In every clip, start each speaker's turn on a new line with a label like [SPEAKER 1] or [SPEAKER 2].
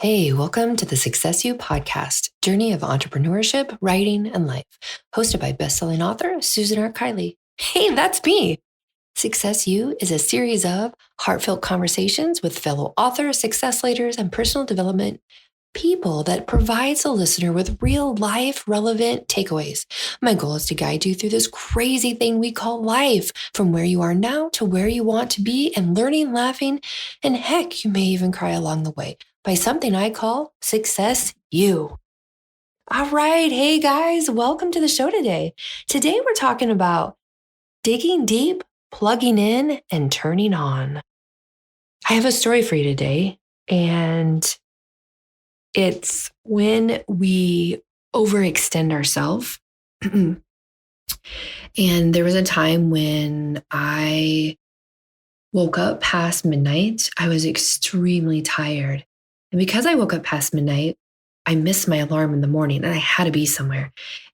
[SPEAKER 1] Hey, welcome to the Success You podcast, journey of entrepreneurship, writing, and life, hosted by bestselling author Susan Kiley. Hey, that's me. Success You is a series of heartfelt conversations with fellow authors, success leaders, and personal development people that provides the listener with real life relevant takeaways. My goal is to guide you through this crazy thing we call life, from where you are now to where you want to be, and learning, laughing, and heck, you may even cry along the way by something I call Success You. All right. Hey guys, welcome to the show today. Today we're talking about digging deep, plugging in, and turning on. I have a story for you today, and it's when we overextend ourselves. And there was a time when I woke up past midnight. I was extremely tired. And because I woke up past midnight, I missed my alarm in the morning and I had to be somewhere.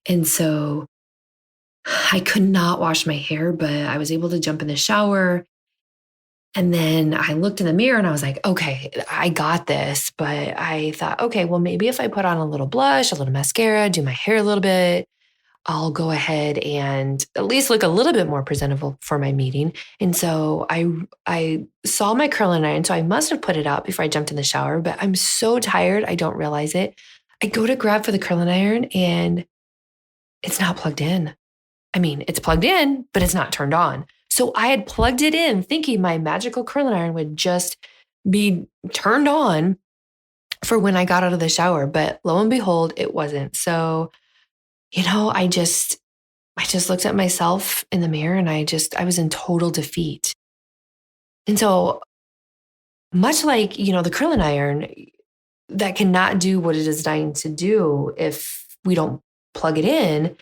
[SPEAKER 1] And so I could not wash my hair, but I was able to jump in the shower. And then I looked in the mirror and I was like, okay, I got this. But I thought, okay, well, maybe if I put on a little blush, a little mascara, do my hair a little bit, I'll go ahead and at least look a little bit more presentable for my meeting. And so I saw my curling iron, so I must have put it out before I jumped in the shower, but I'm so tired, I don't realize it. I go to grab for the curling iron and it's not plugged in. I mean, it's plugged in, but it's not turned on. So I had plugged it in thinking my magical curling iron would just be turned on for when I got out of the shower, but lo and behold, it wasn't. So I just looked at myself in the mirror and I was in total defeat. And so much like, the curling iron that cannot do what it is designed to do if we don't plug it in,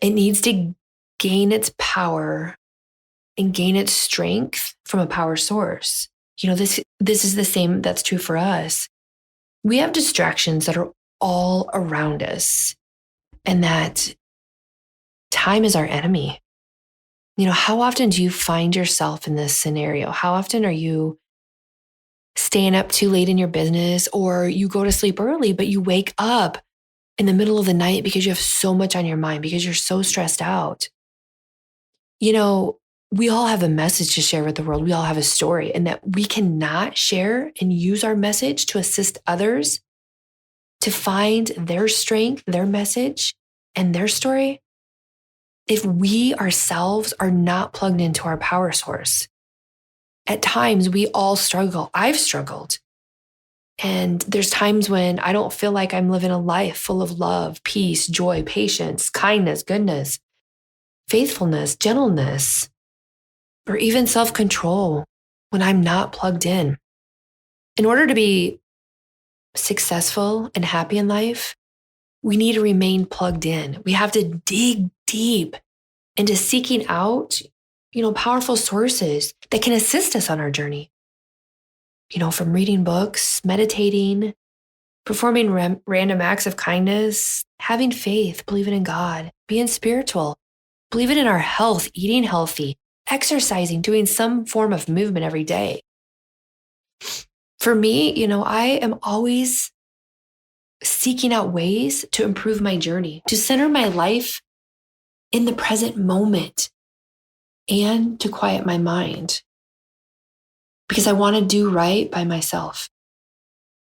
[SPEAKER 1] it needs to gain its power and gain its strength from a power source. This is the same that's true for us. We have distractions that are all around us, and that time is our enemy. How often do you find yourself in this scenario? How often are you staying up too late in your business, or you go to sleep early, but you wake up in the middle of the night because you have so much on your mind, because you're so stressed out? We all have a message to share with the world. We all have a story, and that we cannot share and use our message to assist others to find their strength, their message, and their story if we ourselves are not plugged into our power source. At times, we all struggle. I've struggled. And there's times when I don't feel like I'm living a life full of love, peace, joy, patience, kindness, goodness, faithfulness, gentleness, or even self-control when I'm not plugged in. In order to be successful and happy in life, we need to remain plugged in. We have to dig deep into seeking out, powerful sources that can assist us on our journey. From reading books, meditating, performing random acts of kindness, having faith, believing in God, being spiritual, believing in our health, eating healthy, exercising, doing some form of movement every day. For me, I am always seeking out ways to improve my journey, to center my life in the present moment, and to quiet my mind, because I want to do right by myself.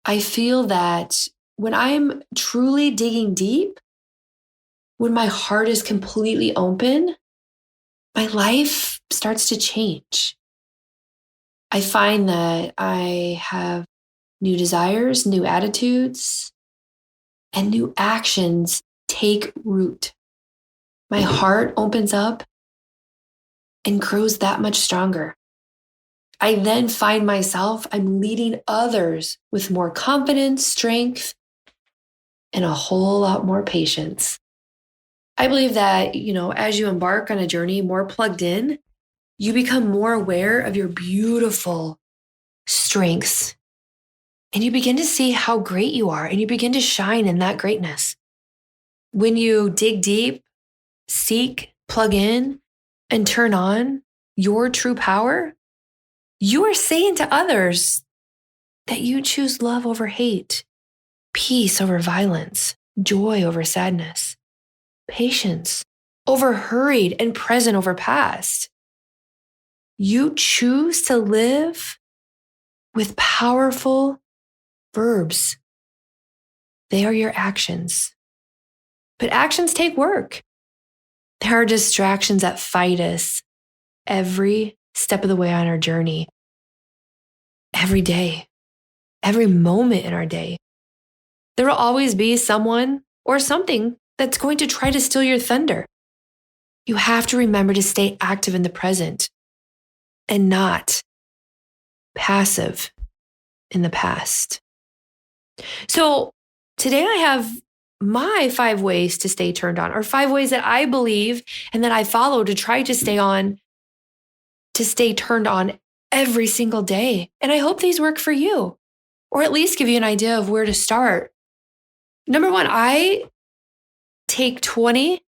[SPEAKER 1] I feel that when I'm truly digging deep, when my heart is completely open, my life starts to change. I find that I have new desires, new attitudes, and new actions take root. My heart opens up and grows that much stronger. I then find myself, I'm leading others with more confidence, strength, and a whole lot more patience. I believe that, as you embark on a journey more plugged in, you become more aware of your beautiful strengths, and you begin to see how great you are, and you begin to shine in that greatness. When you dig deep, seek, plug in, and turn on your true power, you are saying to others that you choose love over hate, peace over violence, joy over sadness, patience over hurried, and present over past. You choose to live with powerful verbs. They are your actions. But actions take work. There are distractions that fight us every step of the way on our journey, every day, every moment in our day. There will always be someone or something that's going to try to steal your thunder. You have to remember to stay active in the present and not passive in the past. So today I have my 5 ways to stay turned on, or 5 ways that I believe and that I follow to try to stay turned on every single day. And I hope these work for you, or at least give you an idea of where to start. Number 1, I take 20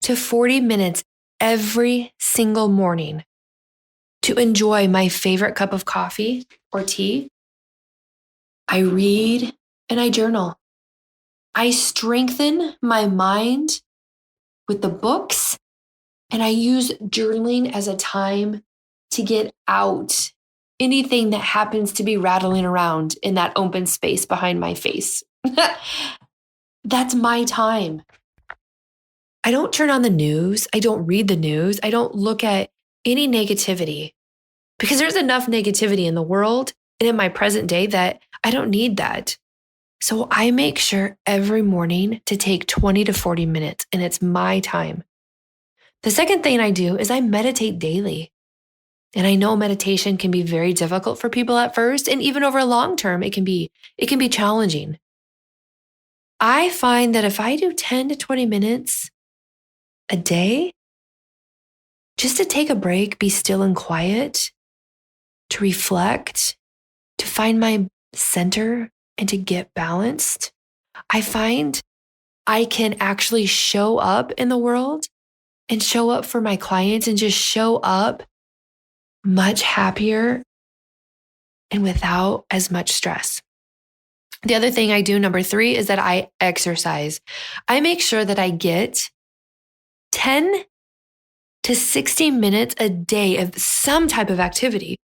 [SPEAKER 1] to 40 minutes every single morning to enjoy my favorite cup of coffee or tea. I read and I journal. I strengthen my mind with the books, and I use journaling as a time to get out anything that happens to be rattling around in that open space behind my face. That's my time. I don't turn on the news. I don't read the news. I don't look at any negativity, because there's enough negativity in the world and in my present day that I don't need that. So I make sure every morning to take 20 to 40 minutes, and it's my time. The second thing I do is I meditate daily. And I know meditation can be very difficult for people at first, and even over a long term, it can be challenging. I find that if I do 10 to 20 minutes a day, just to take a break, be still and quiet, to reflect, to find my center and to get balanced, I find I can actually show up in the world and show up for my clients and just show up much happier and without as much stress. The other thing I do, number 3, is that I exercise. I make sure that I get 10 to 60 minutes a day of some type of activity,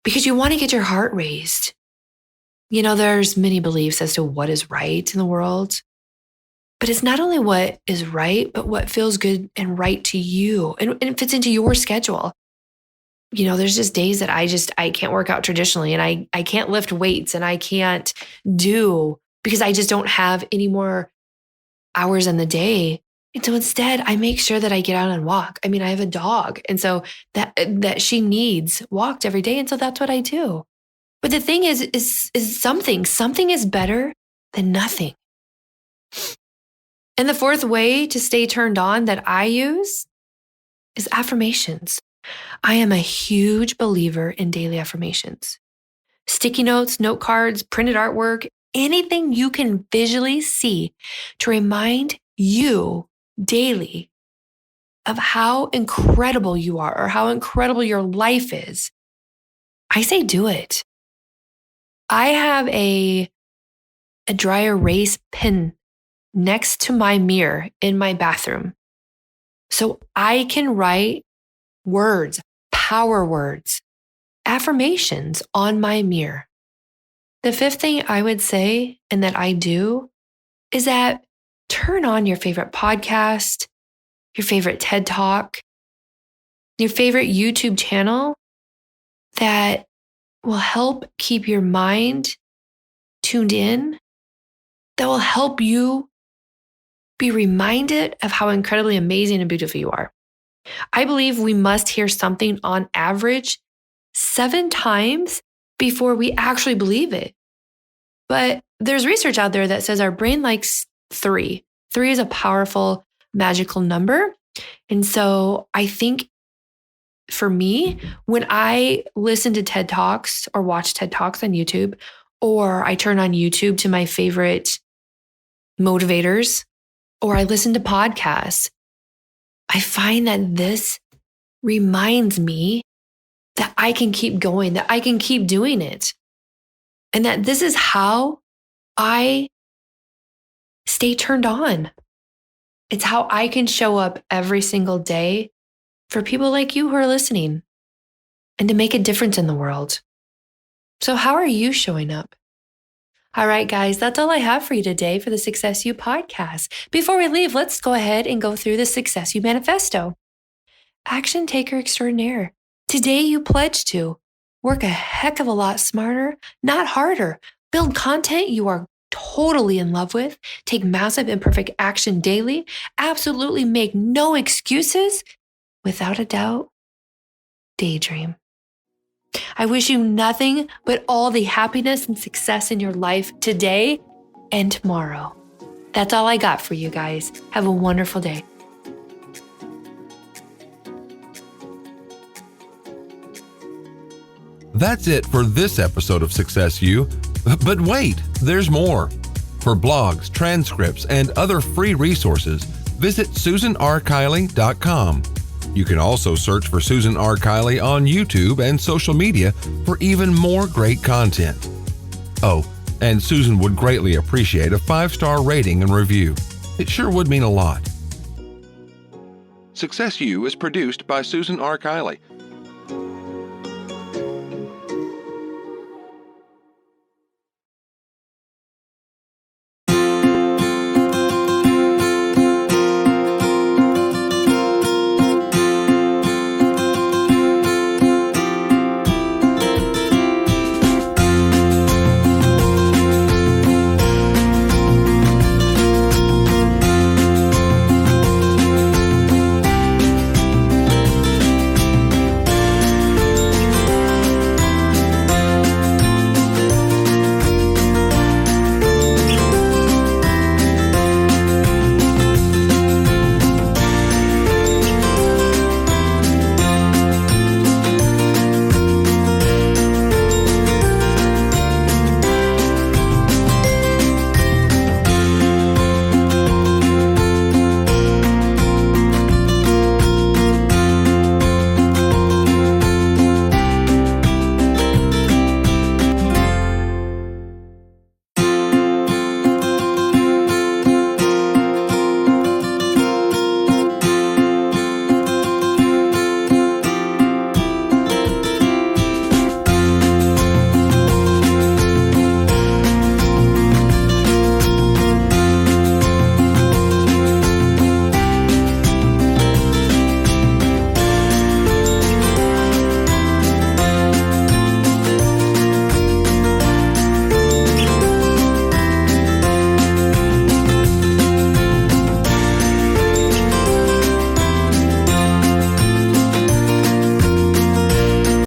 [SPEAKER 1] because you want to get your heart raised. You know, there's many beliefs as to what is right in the world, but it's not only what is right, but what feels good and right to you and fits into your schedule. You know, there's just days that I can't work out traditionally, and I can't lift weights, and I can't do, because I just don't have any more hours in the day. And so instead, I make sure that I get out and walk. I mean, I have a dog, and so that she needs walked every day. And so that's what I do. But the thing is something is better than nothing. And the 4th way to stay turned on that I use is affirmations. I am a huge believer in daily affirmations. Sticky notes, note cards, printed artwork, anything you can visually see to remind you daily of how incredible you are or how incredible your life is. I say do it. I have a dry erase pen next to my mirror in my bathroom, so I can write words, power words, affirmations on my mirror. The 5th thing I would say, and that I do, is that turn on your favorite podcast, your favorite TED Talk, your favorite YouTube channel that will help keep your mind tuned in, that will help you be reminded of how incredibly amazing and beautiful you are. I believe we must hear something on average 7 times before we actually believe it. But there's research out there that says our brain likes 3. 3 is a powerful, magical number. And so I think for me, when I listen to TED Talks or watch TED Talks on YouTube, or I turn on YouTube to my favorite motivators, or I listen to podcasts, I find that this reminds me that I can keep going, that I can keep doing it. And that this is how I stay turned on. It's how I can show up every single day for people like you who are listening and to make a difference in the world. So how are you showing up? All right, guys, that's all I have for you today for the Success You podcast. Before we leave, let's go ahead and go through the Success You manifesto. Action taker extraordinaire. Today you pledge to work a heck of a lot smarter, not harder. Build content you are totally in love with. Take massive imperfect action daily. Absolutely make no excuses. Without a doubt, daydream. I wish you nothing but all the happiness and success in your life today and tomorrow. That's all I got for you guys. Have a wonderful day.
[SPEAKER 2] That's it for this episode of Success You. But wait, there's more. For blogs, transcripts, and other free resources, visit SusanRKiley.com. You can also search for Susan R. Kiley on YouTube and social media for even more great content. Oh, and Susan would greatly appreciate a 5-star rating and review. It sure would mean a lot. Success You is produced by Susan R. Kiley